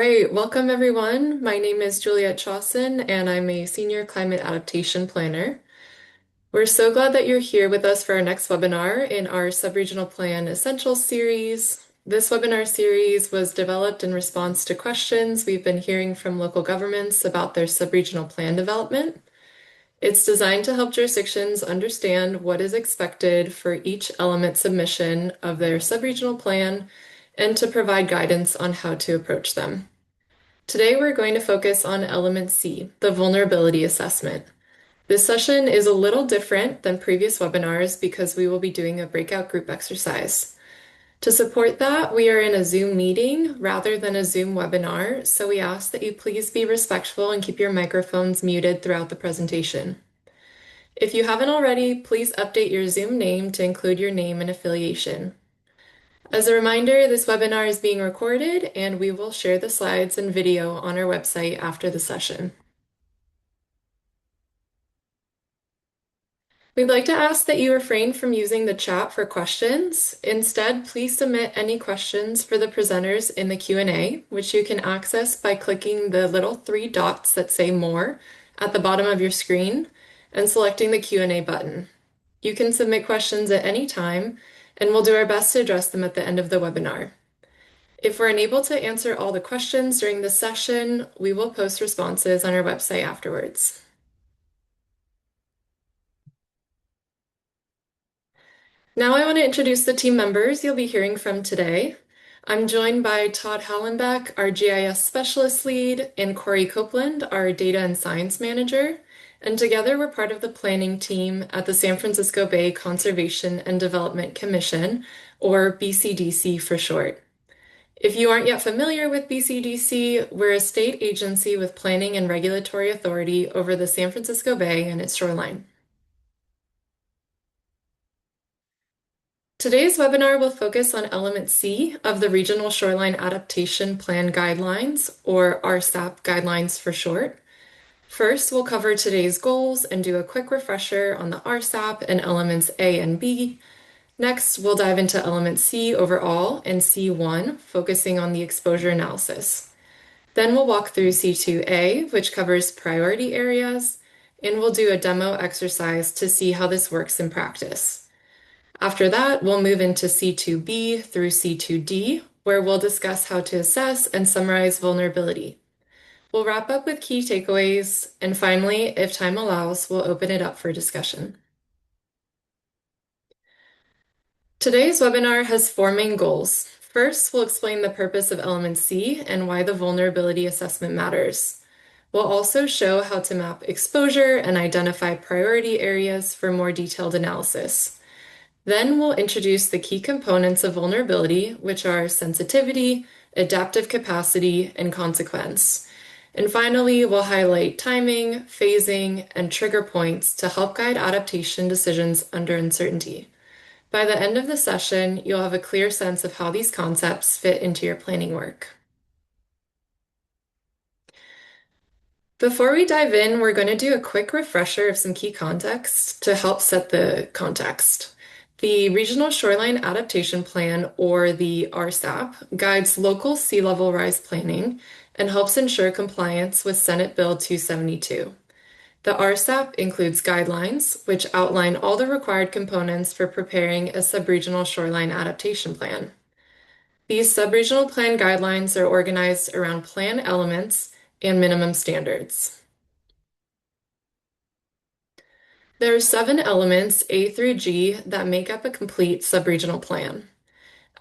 Great. Welcome everyone. My name is Juliet Chawson and I'm a Senior Climate Adaptation Planner. We're so glad that you're here with us for our next webinar in our Subregional Plan Essentials series. This webinar series was developed in response to questions we've been hearing from local governments about their subregional plan development. It's designed to help jurisdictions understand what is expected for each element submission of their subregional plan and to provide guidance on how to approach them. Today, we're going to focus on Element C, the vulnerability assessment. This session is a little different than previous webinars because we will be doing a breakout group exercise. To support that, we are in a Zoom meeting rather than a Zoom webinar, so we ask that you please be respectful and keep your microphones muted throughout the presentation. If you haven't already, please update your Zoom name to include your name and affiliation. As a reminder, this webinar is being recorded and we will share the slides and video on our website after the session. We'd like to ask that you refrain from using the chat for questions. Instead, please submit any questions for the presenters in the Q&A, which you can access by clicking the little three dots that say More at the bottom of your screen and selecting the Q&A button. You can submit questions at any time, and we'll do our best to address them at the end of the webinar. If we're unable to answer all the questions during the session, we will post responses on our website afterwards. Now I want to introduce the team members you'll be hearing from today. I'm joined by Todd Hallenbeck, our GIS Specialist Lead, and Corey Copeland, our Data and Science Manager. And together we're part of the planning team at the San Francisco Bay Conservation and Development Commission, or BCDC for short. If you aren't yet familiar with BCDC, we're a state agency with planning and regulatory authority over the San Francisco Bay and its shoreline. Today's webinar will focus on Element C of the Regional Shoreline Adaptation Plan Guidelines, or RSAP Guidelines for short. First, we'll cover today's goals and do a quick refresher on the RSAP and Elements A and B. Next, we'll dive into Element C overall and C1, focusing on the exposure analysis. Then we'll walk through C2A, which covers priority areas, and we'll do a demo exercise to see how this works in practice. After that, we'll move into C2B through C2D, where we'll discuss how to assess and summarize vulnerability. We'll wrap up with key takeaways, and finally, if time allows, we'll open it up for discussion. Today's webinar has four main goals. First, we'll explain the purpose of Element C and why the vulnerability assessment matters. We'll also show how to map exposure and identify priority areas for more detailed analysis. Then we'll introduce the key components of vulnerability, which are sensitivity, adaptive capacity, and consequence. And finally, we'll highlight timing, phasing, and trigger points to help guide adaptation decisions under uncertainty. By the end of the session, you'll have a clear sense of how these concepts fit into your planning work. Before we dive in, we're going to do a quick refresher of some key context to help set the context. The Regional Shoreline Adaptation Plan, or the RSAP, guides local sea level rise planning and helps ensure compliance with Senate Bill 272. The RSAP includes guidelines, which outline all the required components for preparing a subregional shoreline adaptation plan. These subregional plan guidelines are organized around plan elements and minimum standards. There are 7 elements, A through G, that make up a complete subregional plan.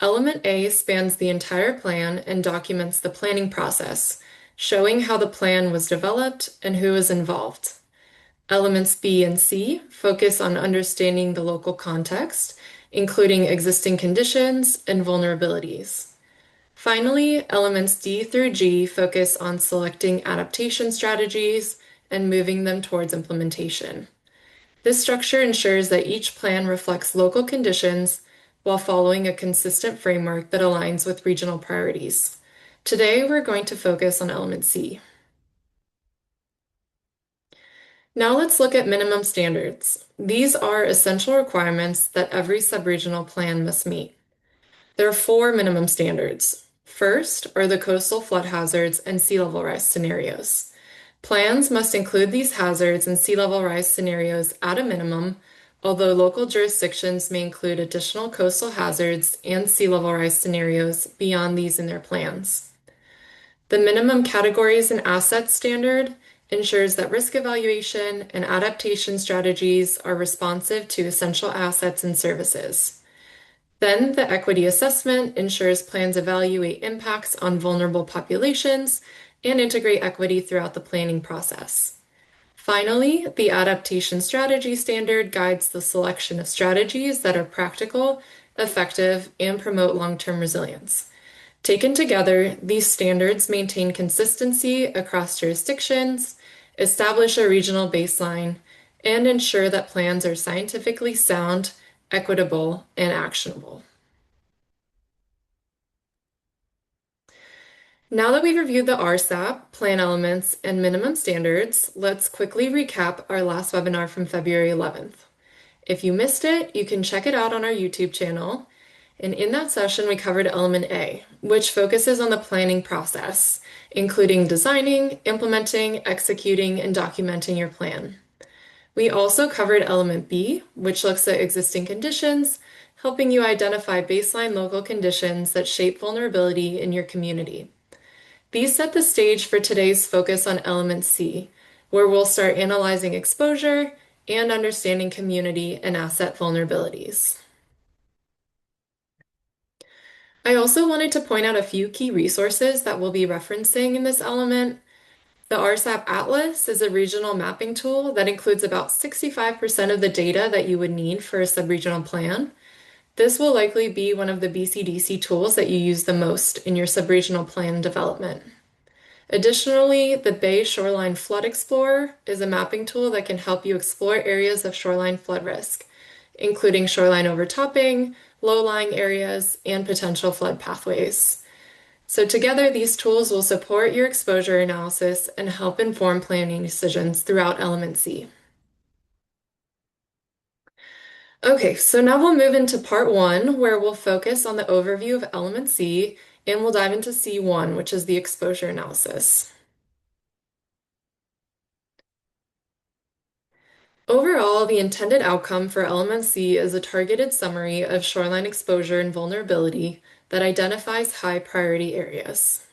Element A spans the entire plan and documents the planning process, showing how the plan was developed and who was involved. Elements B and C focus on understanding the local context, including existing conditions and vulnerabilities. Finally, elements D through G focus on selecting adaptation strategies and moving them towards implementation. This structure ensures that each plan reflects local conditions while following a consistent framework that aligns with regional priorities. Today, we're going to focus on element C. Now let's look at minimum standards. These are essential requirements that every subregional plan must meet. There are 4 minimum standards. First are the coastal flood hazards and sea level rise scenarios. Plans must include these hazards and sea level rise scenarios at a minimum, although local jurisdictions may include additional coastal hazards and sea level rise scenarios beyond these in their plans. The minimum categories and assets standard ensures that risk evaluation and adaptation strategies are responsive to essential assets and services. Then the equity assessment ensures plans evaluate impacts on vulnerable populations and integrate equity throughout the planning process. Finally, the adaptation strategy standard guides the selection of strategies that are practical, effective, and promote long-term resilience. Taken together, these standards maintain consistency across jurisdictions, establish a regional baseline, and ensure that plans are scientifically sound, equitable, and actionable. Now that we've reviewed the RSAP, plan elements, and minimum standards, let's quickly recap our last webinar from February 11th. If you missed it, you can check it out on our YouTube channel. And in that session, we covered element A, which focuses on the planning process, including designing, implementing, executing, and documenting your plan. We also covered element B, which looks at existing conditions, helping you identify baseline local conditions that shape vulnerability in your community. These set the stage for today's focus on element C, where we'll start analyzing exposure and understanding community and asset vulnerabilities. I also wanted to point out a few key resources that we'll be referencing in this element. The RSAP Atlas is a regional mapping tool that includes about 65% of the data that you would need for a subregional plan. This will likely be one of the BCDC tools that you use the most in your subregional plan development. Additionally, the Bay Shoreline Flood Explorer is a mapping tool that can help you explore areas of shoreline flood risk, including shoreline overtopping, low-lying areas, and potential flood pathways. So together, these tools will support your exposure analysis and help inform planning decisions throughout Element C. Okay, so now we'll move into part one, where we'll focus on the overview of Element C, and we'll dive into C1, which is the exposure analysis. Overall, the intended outcome for Element C is a targeted summary of shoreline exposure and vulnerability that identifies high priority areas.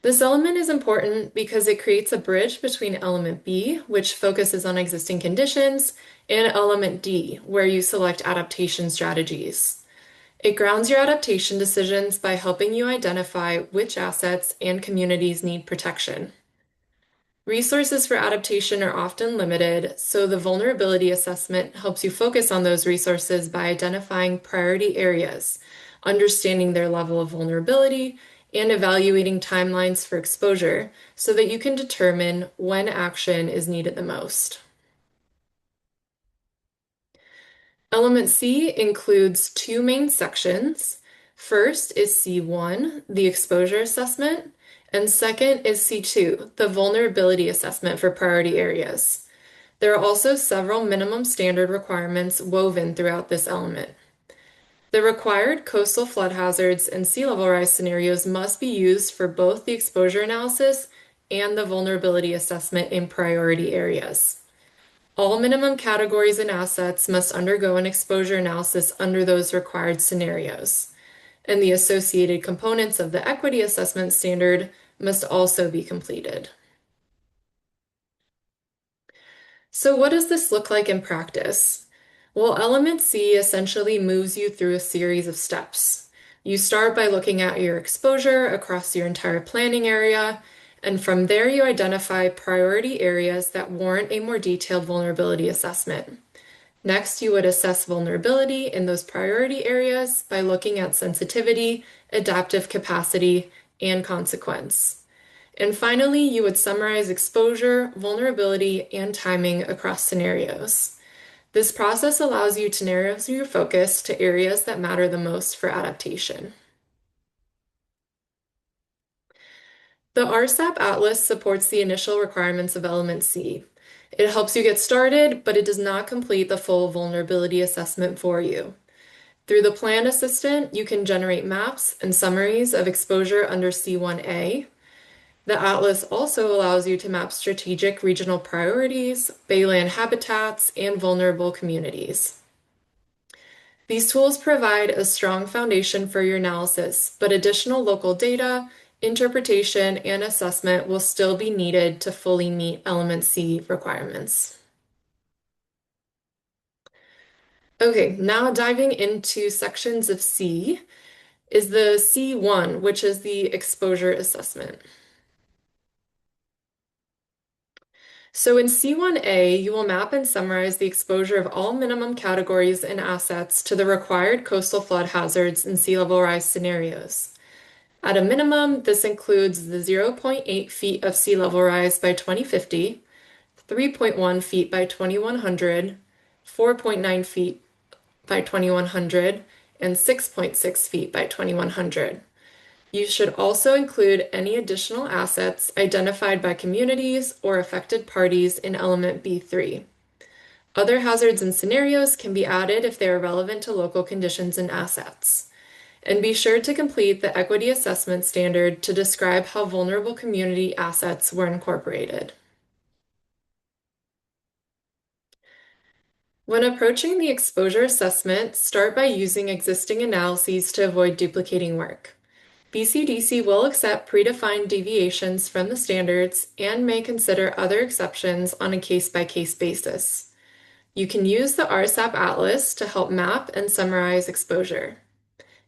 This element is important because it creates a bridge between element B, which focuses on existing conditions, and element D, where you select adaptation strategies. It grounds your adaptation decisions by helping you identify which assets and communities need protection. Resources for adaptation are often limited, so the vulnerability assessment helps you focus on those resources by identifying priority areas, understanding their level of vulnerability, and evaluating timelines for exposure so that you can determine when action is needed the most. Element C includes two main sections. First is C1, the exposure assessment, and second is C2, the vulnerability assessment for priority areas. There are also several minimum standard requirements woven throughout this element. The required coastal flood hazards and sea level rise scenarios must be used for both the exposure analysis and the vulnerability assessment in priority areas. All minimum categories and assets must undergo an exposure analysis under those required scenarios, and the associated components of the equity assessment standard must also be completed. So what does this look like in practice? Well, Element C essentially moves you through a series of steps. You start by looking at your exposure across your entire planning area, and from there you identify priority areas that warrant a more detailed vulnerability assessment. Next, you would assess vulnerability in those priority areas by looking at sensitivity, adaptive capacity, and consequence. And finally, you would summarize exposure, vulnerability, and timing across scenarios. This process allows you to narrow your focus to areas that matter the most for adaptation. The RSAP Atlas supports the initial requirements of Element C. It helps you get started, but it does not complete the full vulnerability assessment for you. Through the Plan Assistant, you can generate maps and summaries of exposure under C1A. The atlas also allows you to map strategic regional priorities, bayland habitats, and vulnerable communities. These tools provide a strong foundation for your analysis, but additional local data, interpretation, and assessment will still be needed to fully meet Element C requirements. Okay, now diving into sections of C is the C1, which is the exposure assessment. So in C1A, you will map and summarize the exposure of all minimum categories and assets to the required coastal flood hazards and sea level rise scenarios. At a minimum, this includes the 0.8 feet of sea level rise by 2050, 3.1 feet by 2100, 4.9 feet by 2100, and 6.6 feet by 2100. You should also include any additional assets identified by communities or affected parties in Element B3. Other hazards and scenarios can be added if they are relevant to local conditions and assets. And be sure to complete the equity assessment standard to describe how vulnerable community assets were incorporated. When approaching the exposure assessment, start by using existing analyses to avoid duplicating work. BCDC will accept predefined deviations from the standards and may consider other exceptions on a case-by-case basis. You can use the RSAP Atlas to help map and summarize exposure.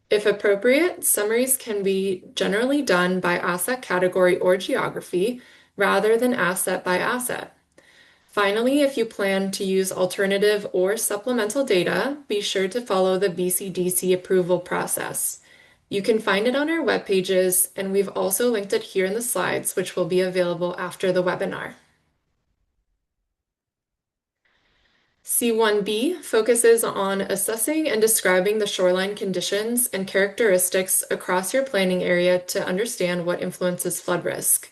If appropriate, summaries can be generally done by asset category or geography rather than asset by asset. Finally, if you plan to use alternative or supplemental data, be sure to follow the BCDC approval process. You can find it on our web pages, and we've also linked it here in the slides, which will be available after the webinar. C1B focuses on assessing and describing the shoreline conditions and characteristics across your planning area to understand what influences flood risk.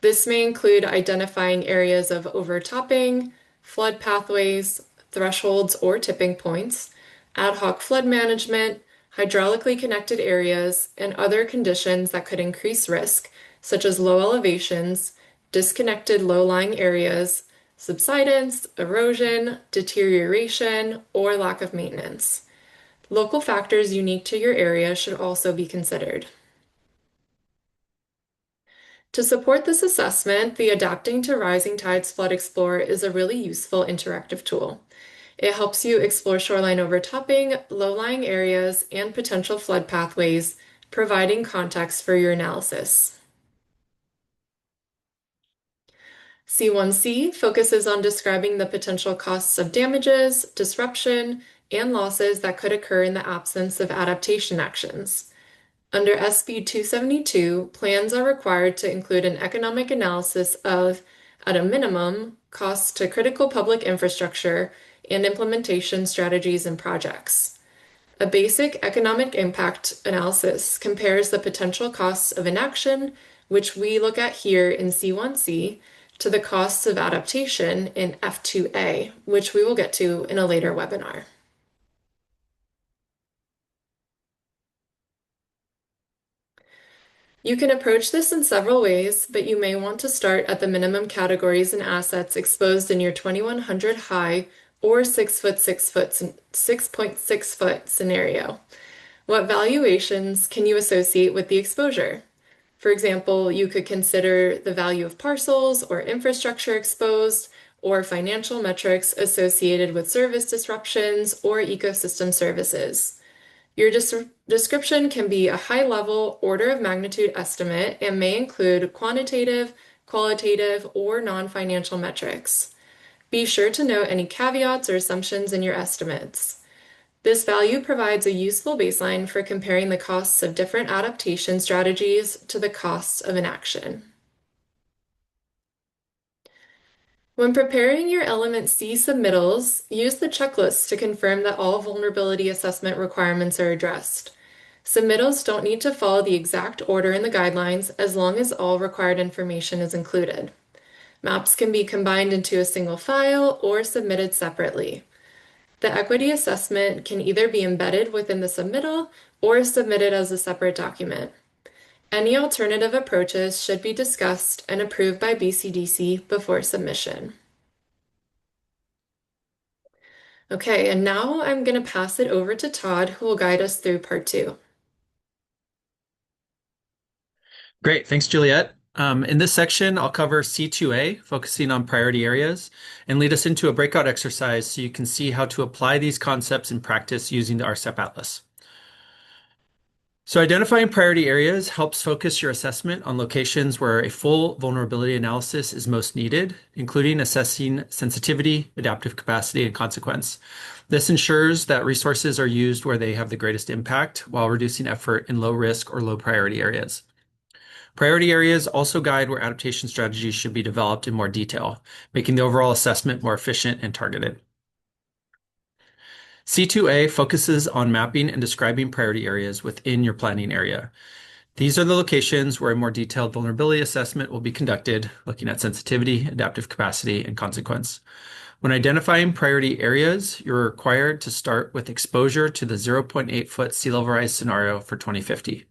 This may include identifying areas of overtopping, flood pathways, thresholds or tipping points, ad hoc flood management, hydraulically connected areas, and other conditions that could increase risk, such as low elevations, disconnected low-lying areas, subsidence, erosion, deterioration, or lack of maintenance. Local factors unique to your area should also be considered. To support this assessment, the Adapting to Rising Tides Flood Explorer is a really useful interactive tool. It helps you explore shoreline overtopping, low-lying areas, and potential flood pathways, providing context for your analysis. C1C focuses on describing the potential costs of damages, disruption, and losses that could occur in the absence of adaptation actions. Under SB 272, plans are required to include an economic analysis of, at a minimum, costs to critical public infrastructure and implementation strategies and projects. A basic economic impact analysis compares the potential costs of inaction, which we look at here in C1C, to the costs of adaptation in F2A, which we will get to in a later webinar. You can approach this in several ways, but you may want to start at the minimum categories and assets exposed in your 2100 high or 6.6 foot scenario. What valuations can you associate with the exposure? For example, you could consider the value of parcels or infrastructure exposed, or financial metrics associated with service disruptions or ecosystem services. Your description can be a high-level order of magnitude estimate and may include quantitative, qualitative, or non-financial metrics. Be sure to note any caveats or assumptions in your estimates. This value provides a useful baseline for comparing the costs of different adaptation strategies to the costs of inaction. When preparing your Element C submittals, use the checklist to confirm that all vulnerability assessment requirements are addressed. Submittals don't need to follow the exact order in the guidelines as long as all required information is included. Maps can be combined into a single file or submitted separately. The equity assessment can either be embedded within the submittal or submitted as a separate document. Any alternative approaches should be discussed and approved by BCDC before submission. Okay, and now I'm going to pass it over to Todd, who will guide us through part 2. Great, thanks, Juliet. In this section, I'll cover C2A, focusing on priority areas, and lead us into a breakout exercise so you can see how to apply these concepts in practice using the RSAP Atlas. So identifying priority areas helps focus your assessment on locations where a full vulnerability analysis is most needed, including assessing sensitivity, adaptive capacity, and consequence. This ensures that resources are used where they have the greatest impact while reducing effort in low risk or low priority areas. Priority areas also guide where adaptation strategies should be developed in more detail, making the overall assessment more efficient and targeted. C2A focuses on mapping and describing priority areas within your planning area. These are the locations where a more detailed vulnerability assessment will be conducted, looking at sensitivity, adaptive capacity, and consequence. When identifying priority areas, you're required to start with exposure to the 0.8-foot sea level rise scenario for 2050.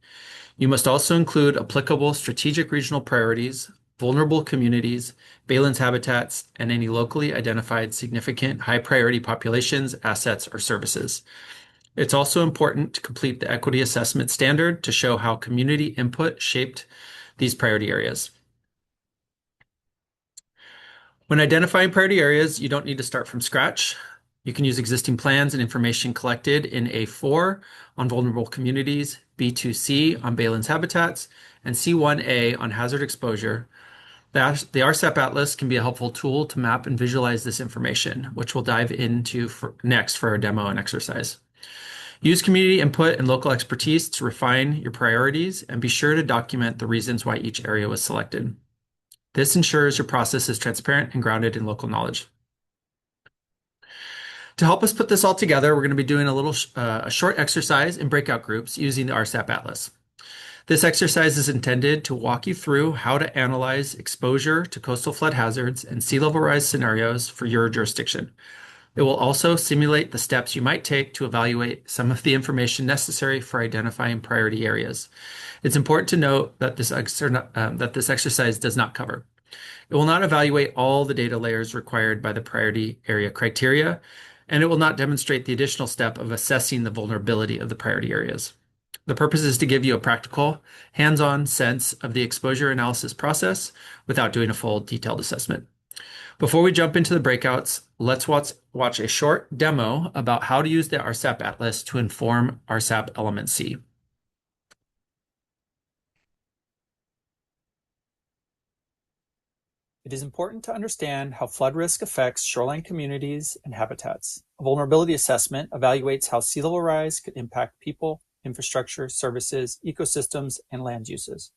You must also include applicable strategic regional priorities, vulnerable communities, valence habitats, and any locally identified significant high priority populations, assets, or services. It's also important to complete the equity assessment standard to show how community input shaped these priority areas. When identifying priority areas, you don't need to start from scratch. You can use existing plans and information collected in A4 on vulnerable communities, B2C on valence habitats, and C1A on hazard exposure. The RSAP Atlas can be a helpful tool to map and visualize this information, which we'll dive into next for our demo and exercise. Use community input and local expertise to refine your priorities, and be sure to document the reasons why each area was selected. This ensures your process is transparent and grounded in local knowledge. To help us put this all together, we're going to be doing a short exercise in breakout groups using the RSAP Atlas. This exercise is intended to walk you through how to analyze exposure to coastal flood hazards and sea level rise scenarios for your jurisdiction. It will also simulate the steps you might take to evaluate some of the information necessary for identifying priority areas. It's important to note that this exercise does not cover. It will not evaluate all the data layers required by the priority area criteria, and it will not demonstrate the additional step of assessing the vulnerability of the priority areas. The purpose is to give you a practical, hands-on sense of the exposure analysis process without doing a full detailed assessment. Before we jump into the breakouts, let's watch a short demo about how to use the RSAP Atlas to inform RSAP Element C. It is important to understand how flood risk affects shoreline communities and habitats. A vulnerability assessment evaluates how sea level rise could impact people, infrastructure, services, ecosystems, and land uses.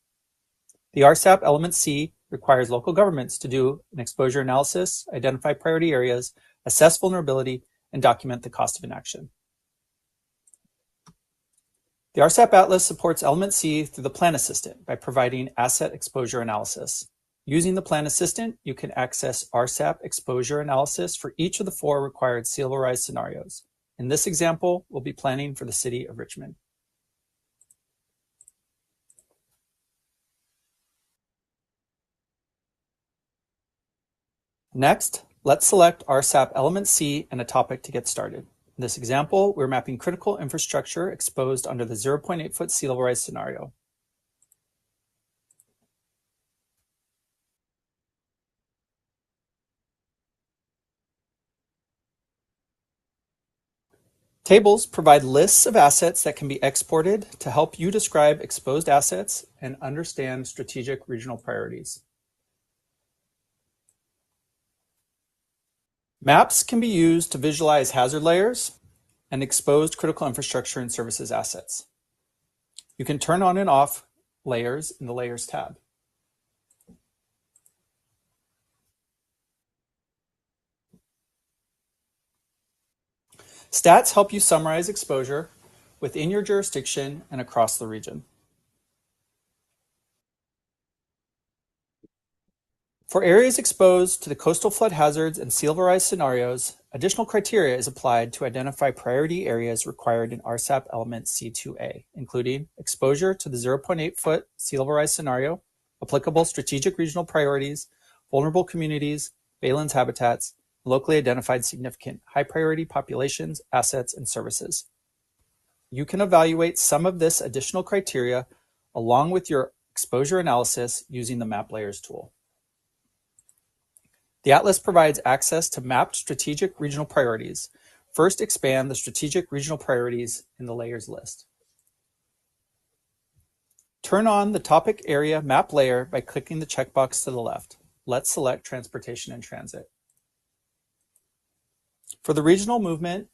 The RSAP Element C requires local governments to do an exposure analysis, identify priority areas, assess vulnerability, and document the cost of inaction. The RSAP Atlas supports Element C through the Plan Assistant by providing asset exposure analysis. Using the Plan Assistant, you can access RSAP exposure analysis for each of the 4 required sea level rise scenarios. In this example, we'll be planning for the city of Richmond. Next, let's select RSAP Element C and a topic to get started. In this example, we're mapping critical infrastructure exposed under the 0.8-foot sea level rise scenario. Tables provide lists of assets that can be exported to help you describe exposed assets and understand strategic regional priorities. Maps can be used to visualize hazard layers and exposed critical infrastructure and services assets. You can turn on and off layers in the Layers tab. Stats help you summarize exposure within your jurisdiction and across the region. For areas exposed to the coastal flood hazards and sea level rise scenarios, Additional criteria is applied to identify priority areas required in RSAP Element C2A, including exposure to the 0.8-foot sea level rise scenario, applicable strategic regional priorities, vulnerable communities, Baylands habitats, locally identified significant high priority populations, assets, and services. You can evaluate some of this additional criteria along with your exposure analysis using the Map Layers tool. The Atlas provides access to mapped strategic regional priorities. First, expand the strategic regional priorities in the layers list. Turn on the topic area map layer by clicking the checkbox to the left. Let's select transportation and transit. For the regional movement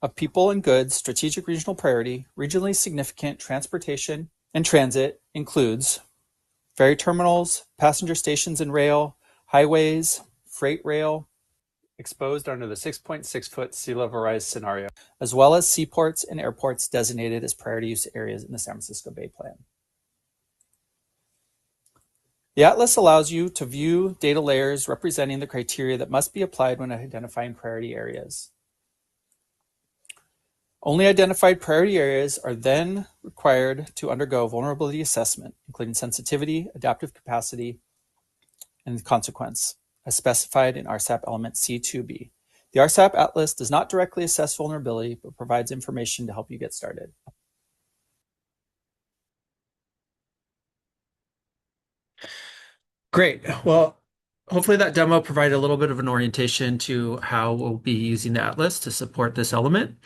of people and goods, strategic regional priority, regionally significant transportation and transit includes ferry terminals, passenger stations and rail, highways, freight rail, exposed under the 6.6-foot sea level rise scenario, as well as seaports and airports designated as priority use areas in the San Francisco Bay Plan. The Atlas allows you to view data layers representing the criteria that must be applied when identifying priority areas. Only identified priority areas are then required to undergo vulnerability assessment, including sensitivity, adaptive capacity, and consequence, as specified in RSAP Element C2B. The RSAP Atlas does not directly assess vulnerability, but provides information to help you get started. Great. Well, hopefully that demo provided a little bit of an orientation to how we'll be using the Atlas to support this element.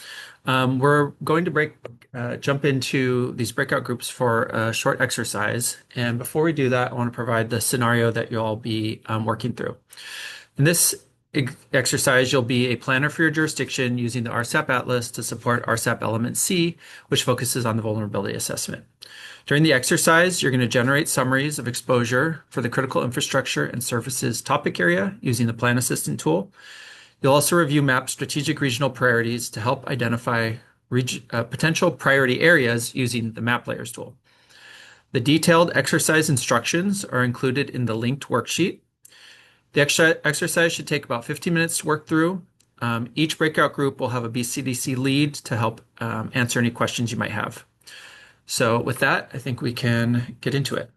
We're going to jump into these breakout groups for a short exercise. And before we do that, I want to provide the scenario that you'll be working through. In this exercise, you'll be a planner for your jurisdiction using the RSAP Atlas to support RSAP Element C, which focuses on the vulnerability assessment. During the exercise, you're going to generate summaries of exposure for the critical infrastructure and services topic area using the Plan Assistant tool. You'll also review map strategic regional priorities to help identify potential priority areas using the Map Layers tool. The detailed exercise instructions are included in the linked worksheet. The exercise should take about 15 minutes to work through. Each breakout group will have a BCDC lead to help answer any questions you might have. So with that, I think we can get into it.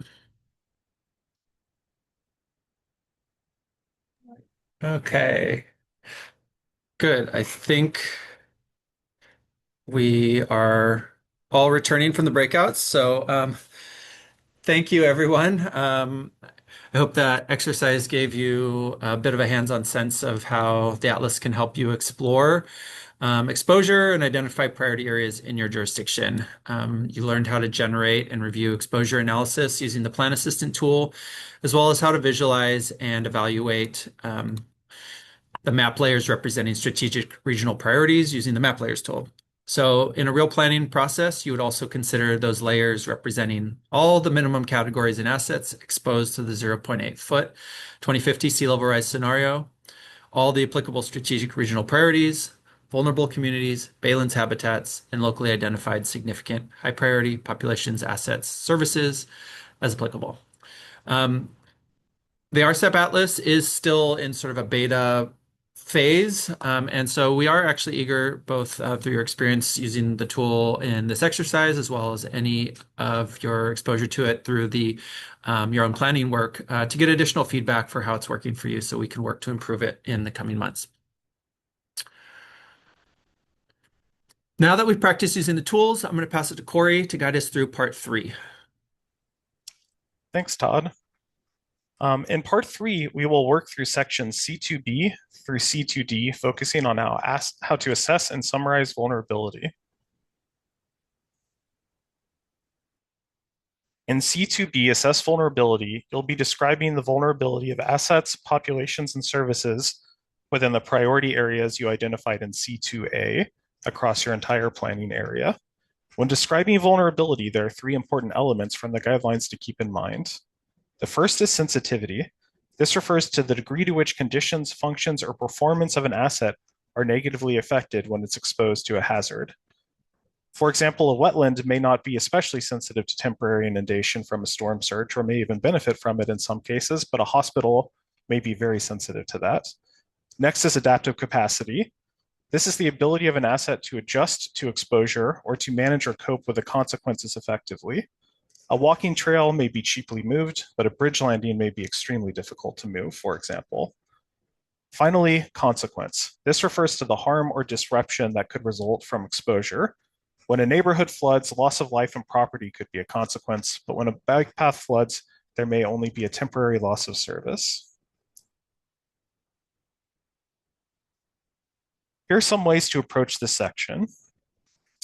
Okay, good. I think we are all returning from the breakouts. So thank you, everyone. I hope that exercise gave you a bit of a hands-on sense of how the Atlas can help you explore exposure and identify priority areas in your jurisdiction. You learned how to generate and review exposure analysis using the Plan Assistant tool, as well as how to visualize and evaluate the map layers representing strategic regional priorities using the Map Layers tool. So in a real planning process, you would also consider those layers representing all the minimum categories and assets exposed to the 0.8-foot 2050 sea level rise scenario, all the applicable strategic regional priorities, vulnerable communities, Baylands habitats, and locally identified significant high priority populations, assets, services as applicable. The RSAP Atlas is still in sort of a beta phase. And so we are actually eager, both through your experience using the tool in this exercise, as well as any of your exposure to it through your own planning work, to get additional feedback for how it's working for you so we can work to improve it in the coming months. Now that we've practiced using the tools, I'm going to pass it to Corey to guide us through part 3. Thanks, Todd. In part 3, we will work through sections C2B through C2D, focusing on how to assess and summarize vulnerability. In C2B, assess vulnerability, you'll be describing the vulnerability of assets, populations, and services within the priority areas you identified in C2A across your entire planning area. When describing vulnerability, there are 3 important elements from the guidelines to keep in mind. The first is sensitivity. This refers to the degree to which conditions, functions, or performance of an asset are negatively affected when it's exposed to a hazard. For example, a wetland may not be especially sensitive to temporary inundation from a storm surge, or may even benefit from it in some cases, but a hospital may be very sensitive to that. Next is adaptive capacity. This is the ability of an asset to adjust to exposure or to manage or cope with the consequences effectively. A walking trail may be cheaply moved, but a bridge landing may be extremely difficult to move, for example. Finally, consequence. This refers to the harm or disruption that could result from exposure. When a neighborhood floods, loss of life and property could be a consequence, but when a bike path floods, there may only be a temporary loss of service. Here are some ways to approach this section.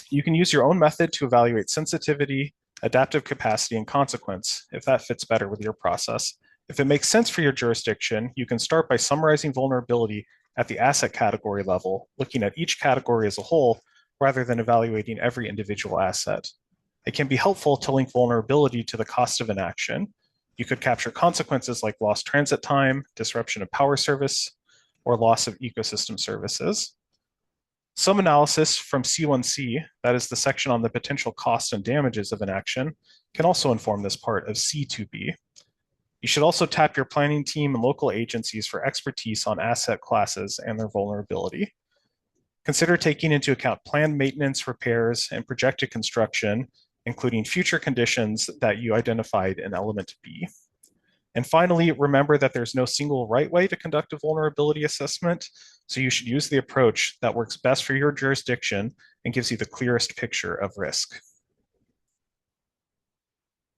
You can use your own method to evaluate sensitivity, adaptive capacity, and consequence, if that fits better with your process. If it makes sense for your jurisdiction, you can start by summarizing vulnerability at the asset category level, looking at each category as a whole, rather than evaluating every individual asset. It can be helpful to link vulnerability to the cost of an action. You could capture consequences like lost transit time, disruption of power service, or loss of ecosystem services. Some analysis from C1C, that is the section on the potential costs and damages of an action, can also inform this part of C2B. You should also tap your planning team and local agencies for expertise on asset classes and their vulnerability. Consider taking into account planned maintenance, repairs, and projected construction, including future conditions that you identified in element B. And finally, remember that there's no single right way to conduct a vulnerability assessment, so you should use the approach that works best for your jurisdiction and gives you the clearest picture of risk.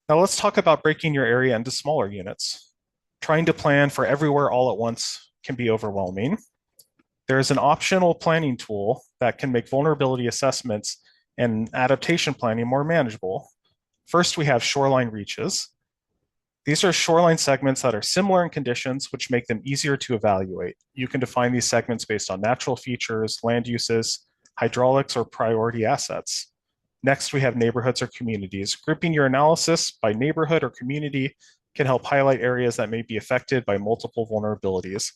Now let's talk about breaking your area into smaller units. Trying to plan for everywhere all at once can be overwhelming. There is an optional planning tool that can make vulnerability assessments and adaptation planning more manageable. First, we have shoreline reaches. These are shoreline segments that are similar in conditions, which make them easier to evaluate. You can define these segments based on natural features, land uses, hydraulics, or priority assets. Next, we have neighborhoods or communities. Grouping your analysis by neighborhood or community can help highlight areas that may be affected by multiple vulnerabilities.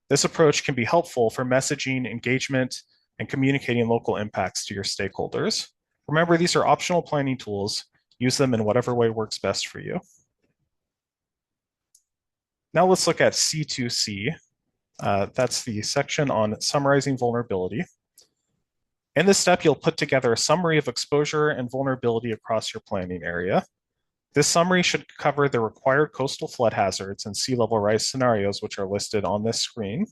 This approach can be helpful for messaging, engagement, and communicating local impacts to your stakeholders. Remember, these are optional planning tools. Use them in whatever way works best for you. Now let's look at C2C. That's the section on summarizing vulnerability. In this step, you'll put together a summary of exposure and vulnerability across your planning area. This summary should cover the required coastal flood hazards and sea level rise scenarios, which are listed on this screen.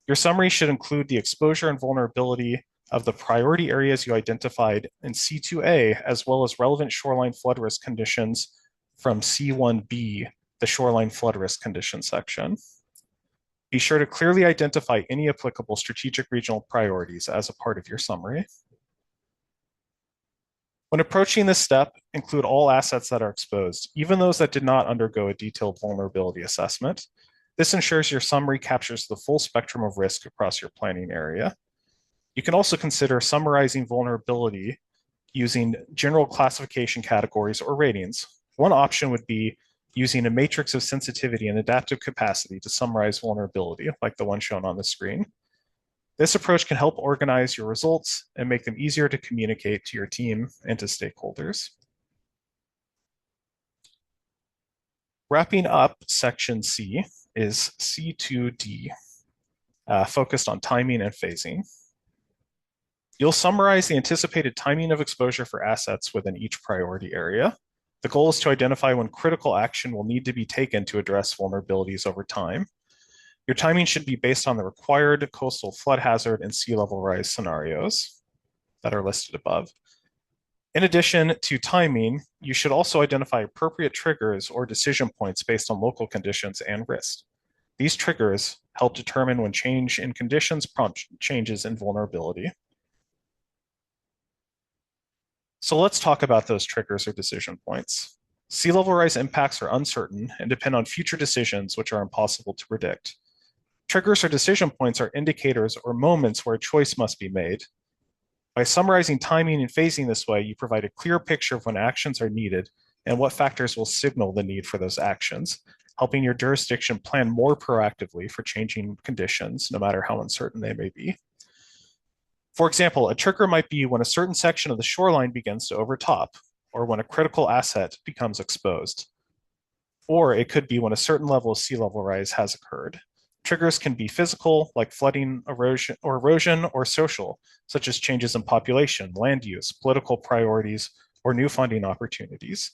Your summary should include the exposure and vulnerability of the priority areas you identified in C2A, as well as relevant shoreline flood risk conditions from C1B, the shoreline flood risk condition section. Be sure to clearly identify any applicable strategic regional priorities as a part of your summary. When approaching this step, include all assets that are exposed, even those that did not undergo a detailed vulnerability assessment. This ensures your summary captures the full spectrum of risk across your planning area. You can also consider summarizing vulnerability using general classification categories or ratings. One option would be using a matrix of sensitivity and adaptive capacity to summarize vulnerability, like the one shown on the screen. This approach can help organize your results and make them easier to communicate to your team and to stakeholders. Wrapping up section C is C2D, focused on timing and phasing. You'll summarize the anticipated timing of exposure for assets within each priority area. The goal is to identify when critical action will need to be taken to address vulnerabilities over time. Your timing should be based on the required coastal flood hazard and sea level rise scenarios that are listed above. In addition to timing, you should also identify appropriate triggers or decision points based on local conditions and risk. These triggers help determine when change in conditions prompt changes in vulnerability. So let's talk about those triggers or decision points. Sea level rise impacts are uncertain and depend on future decisions, which are impossible to predict. Triggers or decision points are indicators or moments where a choice must be made. By summarizing timing and phasing this way, you provide a clear picture of when actions are needed and what factors will signal the need for those actions, helping your jurisdiction plan more proactively for changing conditions, no matter how uncertain they may be. For example, a trigger might be when a certain section of the shoreline begins to overtop, or when a critical asset becomes exposed. Or it could be when a certain level of sea level rise has occurred. Triggers can be physical, like flooding, erosion, or social, such as changes in population, land use, political priorities, or new funding opportunities.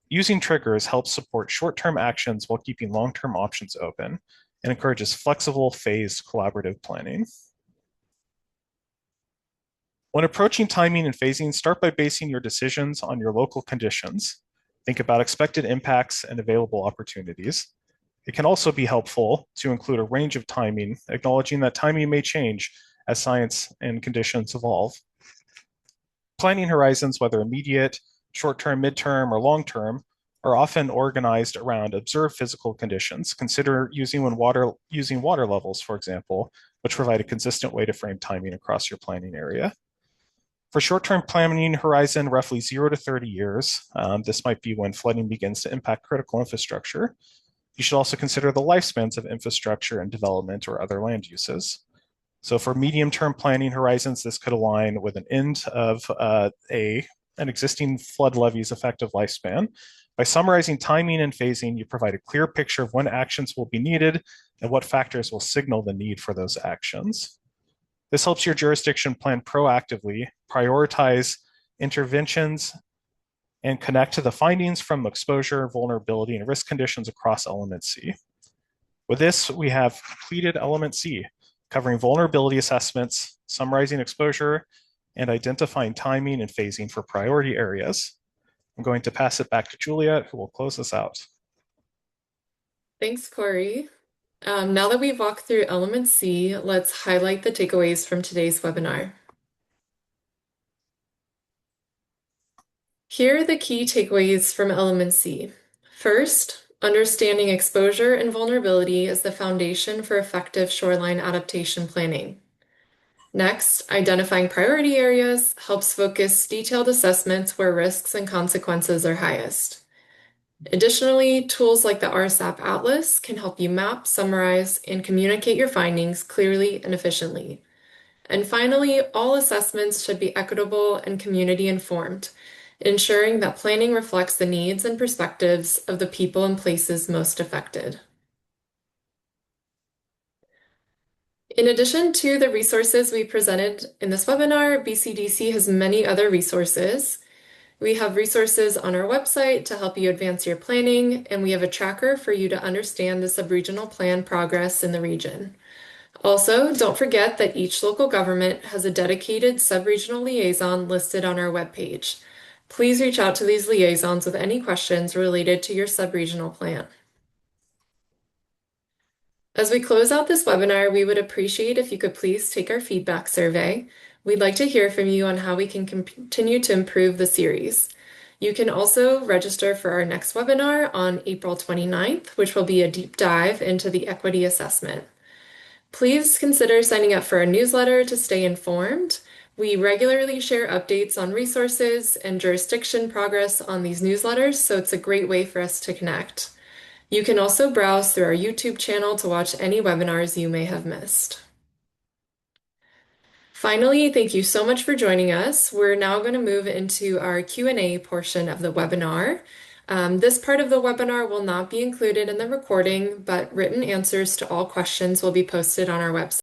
Using triggers helps support short-term actions while keeping long-term options open and encourages flexible, phased, collaborative planning. When approaching timing and phasing, start by basing your decisions on your local conditions. Think about expected impacts and available opportunities. It can also be helpful to include a range of timing, acknowledging that timing may change as science and conditions evolve. Planning horizons, whether immediate, short-term, midterm, or long-term, are often organized around observed physical conditions. Consider using water levels, for example, which provide a consistent way to frame timing across your planning area. For short-term planning horizon, roughly 0 to 30 years, this might be when flooding begins to impact critical infrastructure. You should also consider the lifespans of infrastructure and development or other land uses. So for medium-term planning horizons, this could align with an end of an existing flood levee's effective lifespan. By summarizing timing and phasing, you provide a clear picture of when actions will be needed and what factors will signal the need for those actions. This helps your jurisdiction plan proactively, prioritize interventions, and connect to the findings from exposure, vulnerability, and risk conditions across Element C. With this, we have completed Element C, covering vulnerability assessments, summarizing exposure, and identifying timing and phasing for priority areas. I'm going to pass it back to Juliet, who will close us out. Thanks, Corey. Now that we've walked through Element C, let's highlight the takeaways from today's webinar. Here are the key takeaways from Element C. First, understanding exposure and vulnerability is the foundation for effective shoreline adaptation planning. Next, identifying priority areas helps focus detailed assessments where risks and consequences are highest. Additionally, tools like the RSAP Atlas can help you map, summarize, and communicate your findings clearly and efficiently. And finally, all assessments should be equitable and community informed, ensuring that planning reflects the needs and perspectives of the people and places most affected. In addition to the resources we presented in this webinar, BCDC has many other resources. We have resources on our website to help you advance your planning, and we have a tracker for you to understand the subregional plan progress in the region. Also, don't forget that each local government has a dedicated subregional liaison listed on our webpage. Please reach out to these liaisons with any questions related to your subregional plan. As we close out this webinar, we would appreciate if you could please take our feedback survey. We'd like to hear from you on how we can continue to improve the series. You can also register for our next webinar on April 29th, which will be a deep dive into the equity assessment. Please consider signing up for our newsletter to stay informed. We regularly share updates on resources and jurisdiction progress on these newsletters, so it's a great way for us to connect. You can also browse through our YouTube channel to watch any webinars you may have missed. Finally, thank you so much for joining us. We're now going to move into our Q&A portion of the webinar. This part of the webinar will not be included in the recording, but written answers to all questions will be posted on our website.